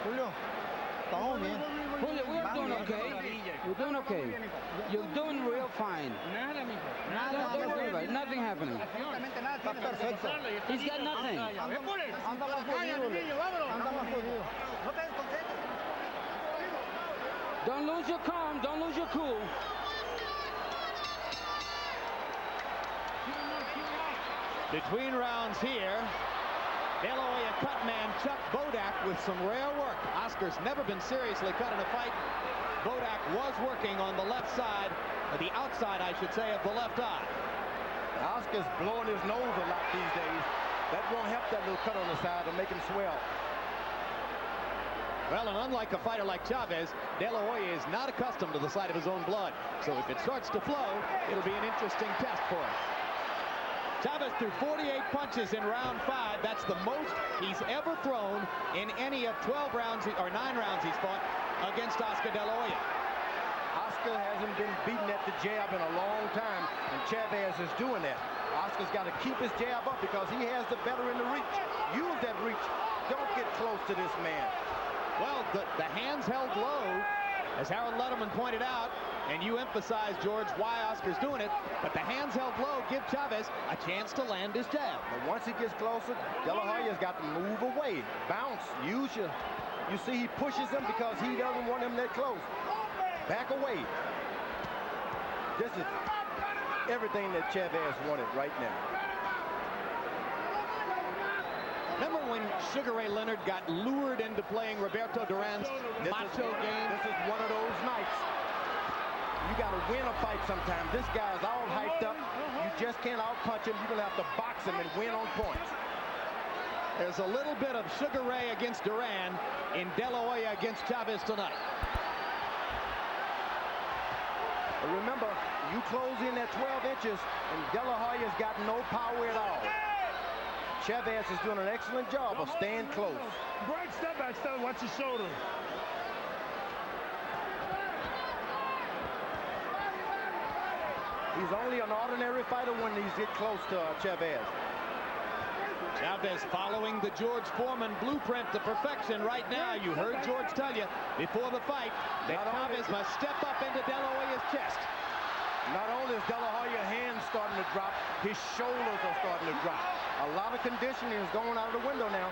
Julio, estamos bien. Julio, we're doing okay. You're doing okay. You're doing real fine. Don't worry about it. Nothing happening. Está perfecto. He's got nothing. Anda más jodido, anda más jodido. Don't lose your calm. Don't lose your cool. Between rounds here, De La Hoya cut man Chuck Bodak with some rare work. Oscar's never been seriously cut in a fight. Bodak was working on the left side, or the outside, I should say, of the left eye. Oscar's blowing his nose a lot these days. That won't help that little cut on the side to make him swell. Well, and unlike a fighter like Chavez, De La Hoya is not accustomed to the sight of his own blood. So if it starts to flow, it'll be an interesting test for him. Chavez threw 48 punches in round 5. That's the most he's ever thrown in any of 12 rounds, or 9 rounds he's fought against Oscar De La Hoya. Oscar hasn't been beaten at the jab in a long time, and Chavez is doing that. Oscar's got to keep his jab up because he has the better in the reach. Use that reach. Don't get close to this man. Well, the hands held low, as Harold Letterman pointed out, and you emphasized, George, why Oscar's doing it, but the hands held low give Chavez a chance to land his jab. But once he gets closer, De La Hoya's got to move away, bounce, use your... You see, he pushes him because he doesn't want him that close. Back away. This is everything that Chavez wanted right now. Remember when Sugar Ray Leonard got lured into playing Roberto Duran's macho game? This is one of those nights. You got to win a fight sometime. This guy's all hyped up. You just can't out-punch him. You're going to have to box him and win on points. There's a little bit of Sugar Ray against Duran in De La Hoya against Chavez tonight. But remember, you close in at 12 inches, and De La Hoya's got no power at all. Chavez is doing an excellent job of staying close. Break step back, watch his shoulder. He's only an ordinary fighter when he's get close to Chavez. Chavez following the George Foreman blueprint to perfection right now. You heard George tell you before the fight that Chavez must step up into De La Hoya's chest. Not only is De La Hoya's hands starting to drop, his shoulders are starting to drop. A lot of conditioning is going out of the window now.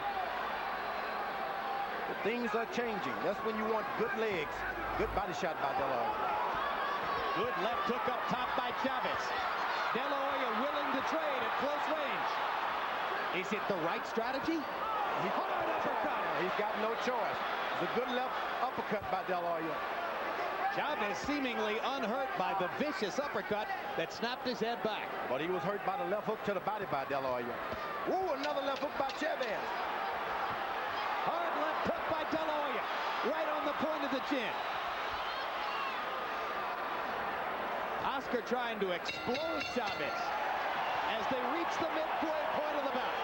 But things are changing. That's when you want good legs. Good body shot by De La Hoya. Good left hook up top by Chavez. De La Hoya willing to trade at close range. Is it the right strategy? He's got no choice. It's a good left uppercut by De La Hoya. Chavez seemingly unhurt by the vicious uppercut that snapped his head back. But he was hurt by the left hook to the body by De La Hoya. Ooh, another left hook by Chavez. Hard left hook by De La Hoya. Right on the point of the chin. Oscar trying to explode Chavez as they reach the midway point of the bout.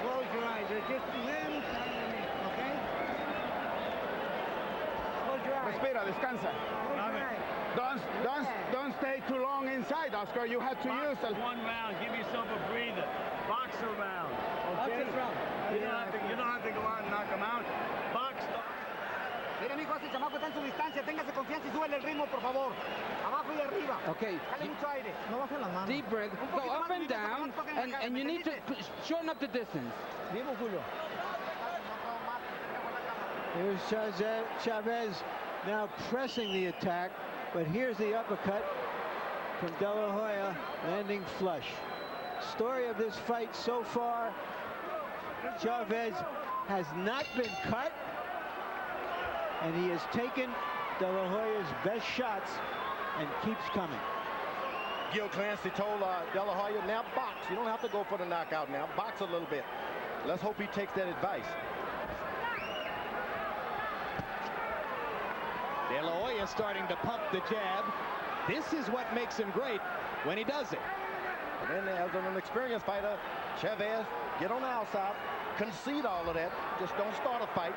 Close your eyes. There's just one side of me, okay? Close your eyes. Respira, descansa. Don't stay too long inside, Oscar. You have to use it. One round. Give yourself a breather. Box a round. Okay? You don't have to go out and knock him out. Box. Mire, mijo, ese chamaco está en su distancia. Téngase confianza y súbele el ritmo, por favor. Abajo y arriba. Okay. Dale mucho aire. No baje las manos. Deep breath. Go up and down, and you need to shorten up the distance. Vivo, Julio. Here's Chavez now pressing the attack, but here's the uppercut from De La Hoya, landing flush. Story of this fight so far, Chavez has not been cut, and he has taken De La Hoya's best shots and keeps coming. Gil Clancy told De La Hoya, now box. You don't have to go for the knockout now. Box a little bit. Let's hope he takes that advice. De La Hoya starting to pump the jab. This is what makes him great when he does it. And then as an experienced fighter, Chavez, get on the outside, concede all of that. Just don't start a fight.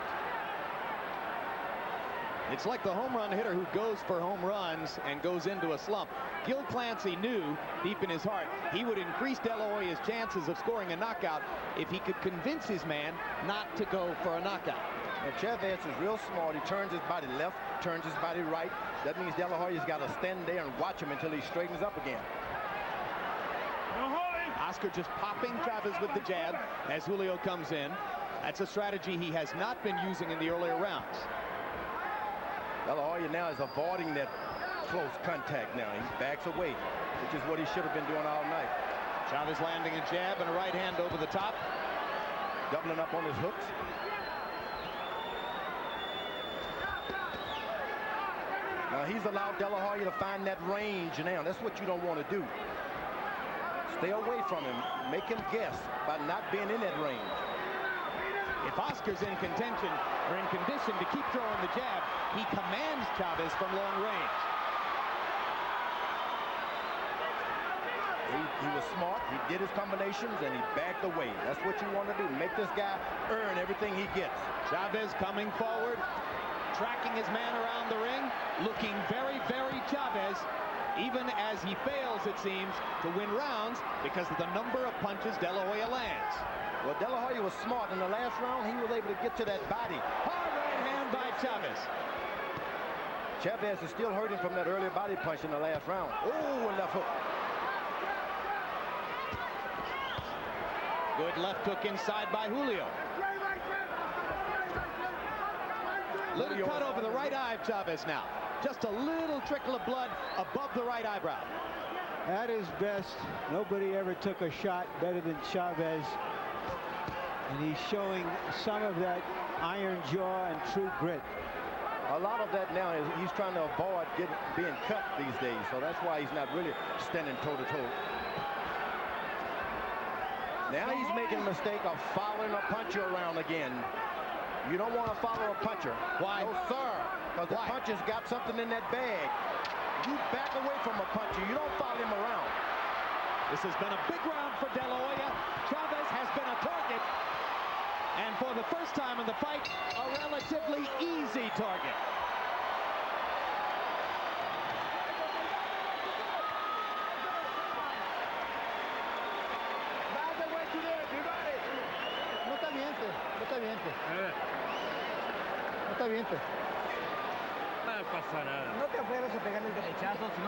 It's like the home run hitter who goes for home runs and goes into a slump. Gil Clancy knew deep in his heart he would increase De La Hoya's chances of scoring a knockout if he could convince his man not to go for a knockout. And Chavez is real smart. He turns his body left, turns his body right. That means De La Hoya's got to stand there and watch him until he straightens up again. Oscar just popping Chavez with the jab as Julio comes in. That's a strategy he has not been using in the earlier rounds. De La Hoya now is avoiding that close contact now. He backs away, which is what he should have been doing all night. Chavez landing a jab and a right hand over the top. Doubling up on his hooks. Now he's allowed De La Hoya to find that range now. That's what you don't want to do. Stay away from him. Make him guess by not being in that range. If Oscar's in contention or in condition to keep throwing the jab, he commands Chavez from long range. He was smart. He did his combinations and he backed away. That's what you want to do. Make this guy earn everything he gets. Chavez coming forward, tracking his man around the ring, looking very, very Chavez, even as he fails, it seems, to win rounds because of the number of punches De La Hoya lands. Well, De La Hoya was smart. In the last round, he was able to get to that body. Hard right hand by Chavez. Chavez is still hurting from that earlier body punch in the last round. Oh, a left hook. Good left hook inside by Julio. Little cut over the right eye of Chavez now. Just a little trickle of blood above the right eyebrow. At his best, nobody ever took a shot better than Chavez. And he's showing some of that iron jaw and true grit. A lot of that now is he's trying to avoid being cut these days. So that's why he's not really standing toe-to-toe. Now he's making a mistake of following a puncher around again. You don't want to follow a puncher. Why? No, sir. Because the puncher's got something in that bag. You back away from a puncher. You don't follow him around. This has been a big round for De La Hoya. Chavez has been a target. And for the first time in the fight, a relatively easy target.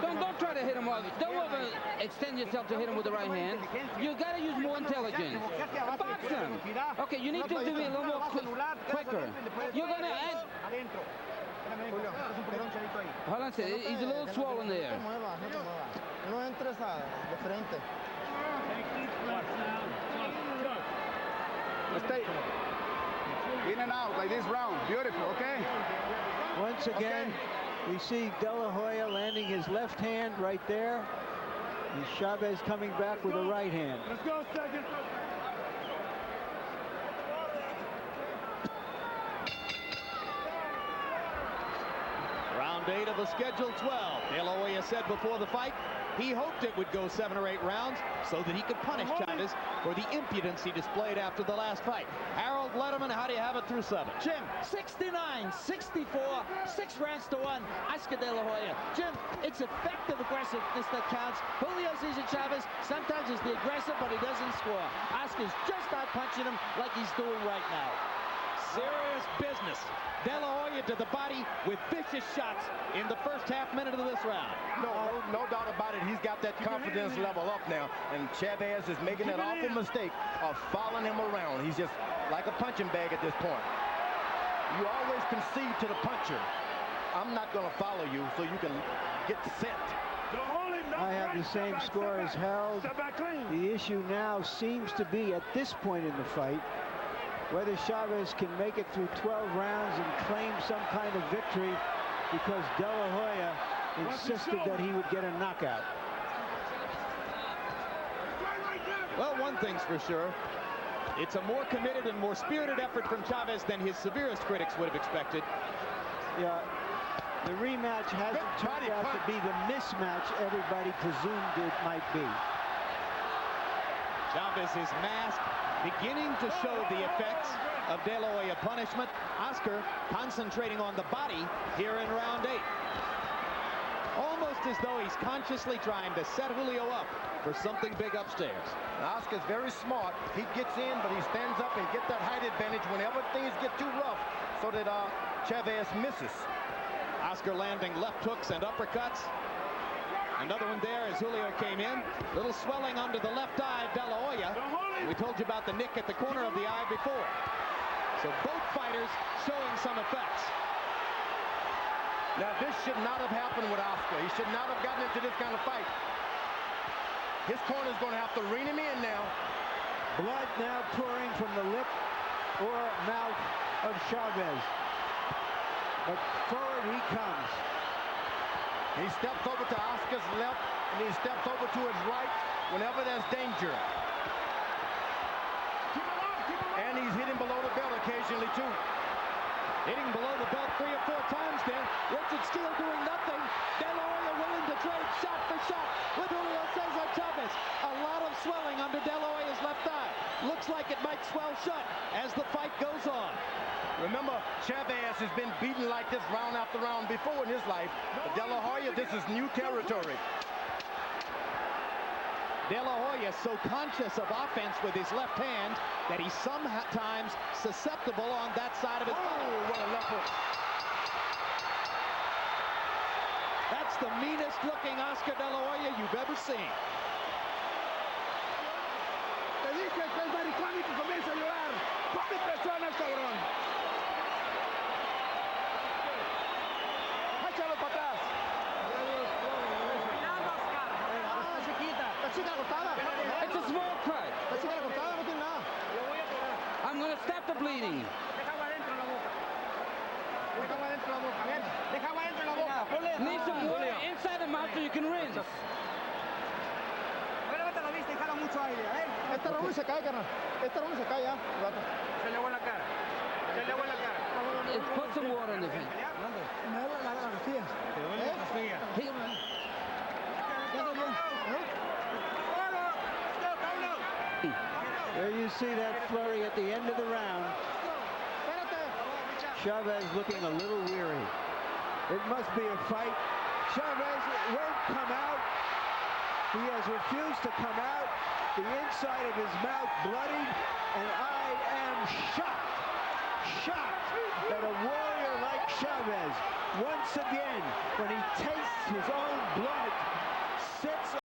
Don't try to hit him. Don't overextend yourself to hit him with the right hand. You got to use more intelligence. Box him. Okay, you need to do it a little more quicker. You're going to add... Hold on a second. He's a little swollen there. No entres de frente. Stay in and out like this round. Beautiful, okay? Once again, we see De La Hoya landing his left hand right there. And Chavez coming back with a right hand. Let's go, second. Round 8 of a scheduled 12. De La Hoya said before the fight he hoped it would go 7 or 8 rounds so that he could punish Chavez for the impudence he displayed after the last fight. Harold Letterman, how do you have it through 7? Jim, 69, 64, 6 rounds to 1. Oscar De La Hoya. Jim, it's effective aggressiveness that counts. Julio Cesar Chavez sometimes is the aggressive, but he doesn't score. Oscar's just out punching him like he's doing right now. Serious business. De La Hoya to the body with vicious shots in the first half minute of this round. No doubt about it. He's got that confidence level up now. And Chavez is making that awful mistake of following him around. He's just like a punching bag at this point. You always concede to the puncher. I'm not going to follow you so you can get set. I have the same score as Harold. The issue now seems to be, at this point in the fight, whether Chavez can make it through 12 rounds and claim some kind of victory, because De La Hoya insisted that he would get a knockout. Well, one thing's for sure. It's a more committed and more spirited effort from Chavez than his severest critics would have expected. Yeah, the rematch hasn't turned out to be the mismatch everybody presumed it might be. Chavez is masked beginning to show the effects of De La Hoya punishment. Oscar concentrating on the body here in round 8. Almost as though he's consciously trying to set Julio up for something big upstairs. Now, Oscar's very smart. He gets in, but he stands up and gets that height advantage whenever things get too rough so that Chavez misses. Oscar landing left hooks and uppercuts. Another one there as Julio came in. Little swelling under the left eye of De La Hoya. We told you about the nick at the corner of the eye before. So both fighters showing some effects. Now, this should not have happened with Oscar. He should not have gotten into this kind of fight. His corner's going to have to rein him in now. Blood now pouring from the lip or mouth of Chavez. But forward he comes. He steps over to Oscar's left, and he steps over to his right whenever there's danger. And he's hitting below the belt occasionally, too. Hitting below the belt 3 or 4 times there. Richard Steele doing nothing. De La Hoya willing to trade shot for shot with Julio Cesar Chavez. A lot of swelling under De La Hoya's left eye. Looks like it might swell shut as the fight goes on. Remember, Chavez has been beaten like this round after round before in his life. But De La Hoya, this is new territory. De La Hoya so conscious of offense with his left hand that he's sometimes susceptible on that side of his body. Oh, what a left hook. That's the meanest looking Oscar De La Hoya you've ever seen. Te dije que es maricón y que comienza a llorar. ¿Cuántas personas, cabrón? Échalo para atrás. It's a small cut. I'm going to stop the bleeding. Need some water inside the mouth so you can rinse. Este Raúl se cae, carnal. Este Raúl se cae ya. Se le agua en la cara. Se le agua en la cara. Put some water in the face. Me da la costilla. Te duele la costilla. There you see that flurry at the end of the round. Chavez looking a little weary. It must be a fight. Chavez won't come out. He has refused to come out. The inside of his mouth bloodied, and I am shocked that a warrior like Chavez, once again, when he tastes his own blood, sits